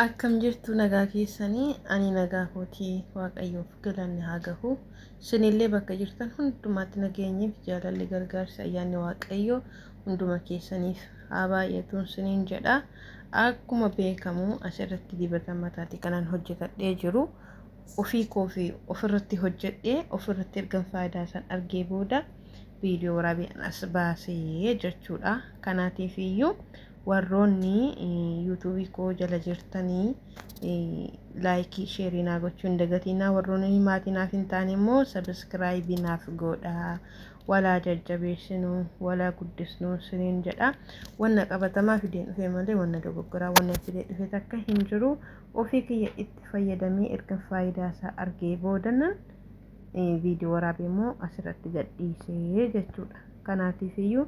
Akkam jirtu nagaa keessanii ani nagaa kootii waaqayyoof galanni haa gahu sinillee bakka jirtan hundumaatti nageenyiif jaalalli gargaarsa ayyaanni waaqayyoo hunduma keessaniif haa baay'atuun siniin jedha. Akkuma beekamu asirratti dibata mataati kanan hojjetadhee jiru ofii koofi ofirratti hojjedhee ofirratti ergan faayidaa san argee booda viidiyoo waraabeen as baasee jechuudha. Kanaatiif iyyuu warroonni yuutuubii koo jala jirtanii laayikii sheerii naa gochuu hin dagatinaa. Warroonni maatii naaf hin taane immoo sabiskiraayibii naaf godhaa. Walaa jajjabeessinuu walaa guddisnuu siniin jedha. Wanna qabatamaa fideen dhufe malee wanna dogoggoraa wanna fidee dhufe takka hin jiru. Ofii kiyya itti fayyadamee erga faayidaa isaa argee boodannan viidiyoo waraabee immoo asirratti gadhiisee jechuudha. Kanaatiif iyyuu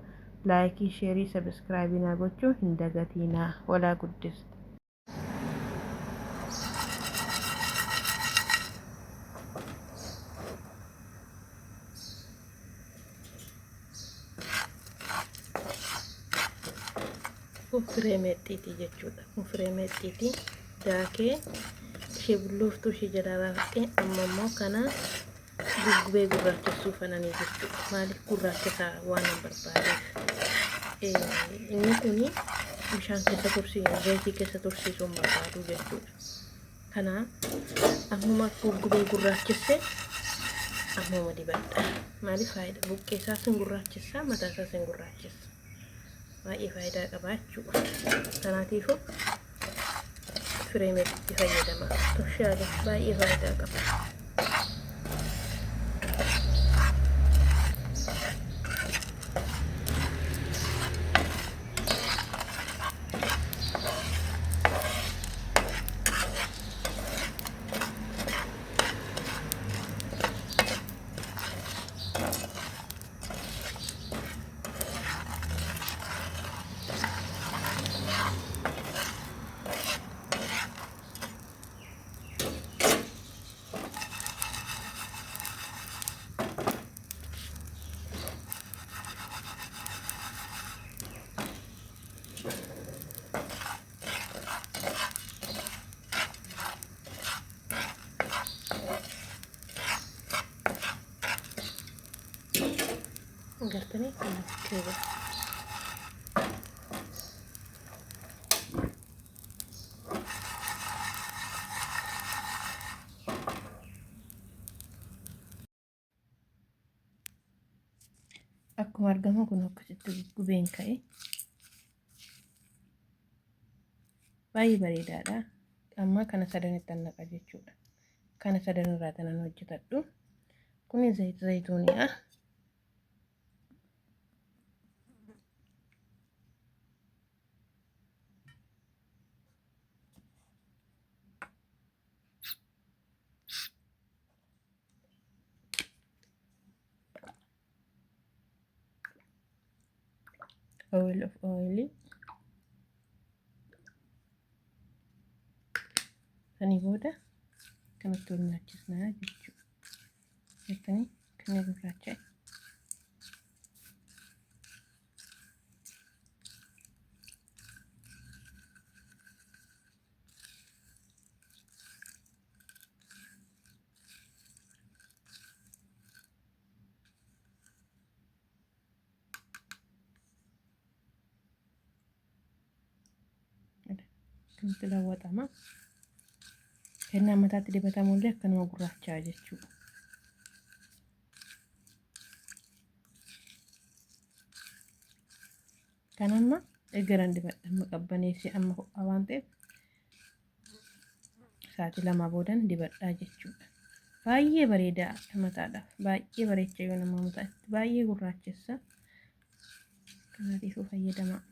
laayikii sheerii sabiskiraayibii naa gochuu hin dagatinaa walaa guddisna. Firee meexxiitii jechuudha. Firee meexxiitii daakee ishee bullooftuu ishee jalaa baafadhee amma immoo kana gugubee gurraachessuuf ananii jechuudha. Maaliif gurraachesaa waan hin barbaadeef inni kuni bishaan keessa tursiisuu zayitii keessa tursiisuun barbaadu jechuudha. Kana ammuma gugubee gurraachesse ammuma dibadha. Maaliif faayidaa buqqeessaa sin gurraachessaa mataasaa sin gurraachessa. Baay'ee faayidaa qaba jechuudha. Kanaatiifuu firee meexxiitii fayyadamaa. Toshaale baay'ee faayidaa qaba. Gartanii kan keessa akkuma argamu kun akkasitti gubeen ka'e baay'ee bareedaadha. Amma kana sadanitti annaqa jechuudha. Kana sadan irraa tanan hojjetadhu. Kuni zayituuniidha. Oil of oil sanii booda kanatti wal nyaachisnaa jechuudha. Jettanii kan gurraacha kanatti lawwatama. Kennaa mataatti dibatamullee akkanuma gurraachaa jechuudha. Kan amma eegaran dibadha amma qabbaneessee amma ho'aa waan ta'eef sa'aatii lama boodan dibadhaa jechuudha. Baay'ee bareedaa mataadhaaf baay'ee bareecha yoo nama mataatti baay'ee gurraachessa. Kanaatiifuu fayyadamaa.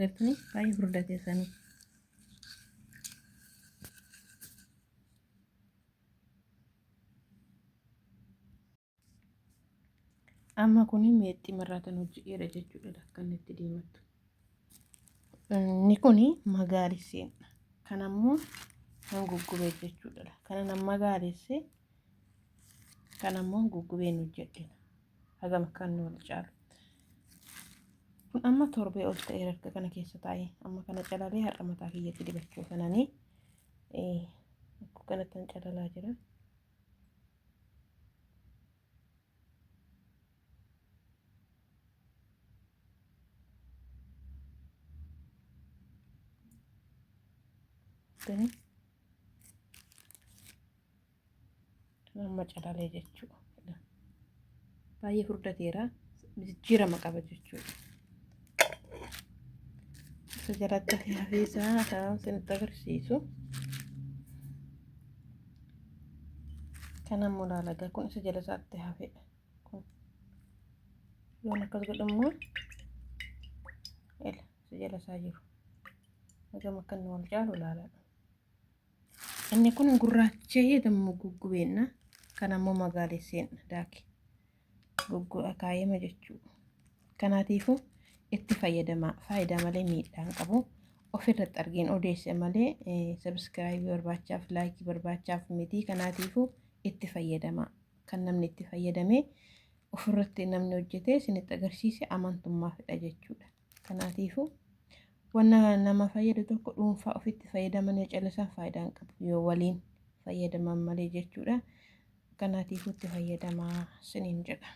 Gartanii baay'ee furdatee sanii. Amma kun meexxii marraatan hojjeera jechuudha akka inni itti diimatu. Inni kun magaarisseedha. Kan ammoo kan guggubee jechuudha. Kana nama magaarisee kan ammoo guggubeen hojjedhina. Hagam kan wal caalu. Kun amma torbee ol ta'e harka kana keessa taa'ee amma kana calalee har'a mataa kiyyatti dibachuu kananii kanatti kan calalaa jira. Nama calalee jechuudha. Baay'ee furdateera jijjiirama qaba jechuudha. Isa jalatti hafee isaa kan isinitti agarsiisu. Kana ammoo laalagaa kun isa jala isaatti hafedha. Kun yoon akkas godhamu isa jala isaa jiru. Hagam akka inni wal caalu laaladha. Inni kun gurraacha'ee dammoo guggubeenna. Kan ammoo magaalesseenna daake. Guggubaa kaayema jechuudha. Kanaatiifuu itti fayyadamaa. Faayidaa malee miidhaan qabu. Ofirratti argeen odeesse malee subscribe barbaachaaf like barbaachaaf miti. Kanaatiifuu itti fayyadamaa. Kan namni itti fayyadamee ofirratti namni hojjetee isinitti agarsiise amantummaafidha jechuudha. Kanaatiifuu wanna nama fayyadu tokko dhuunfaa ofitti fayyadamanii callisaan faayidaa hin qabu. Yoo waliin fayyadaman malee jechuudha. Kanaatiifuu itti fayyadamaa isiniin jedha.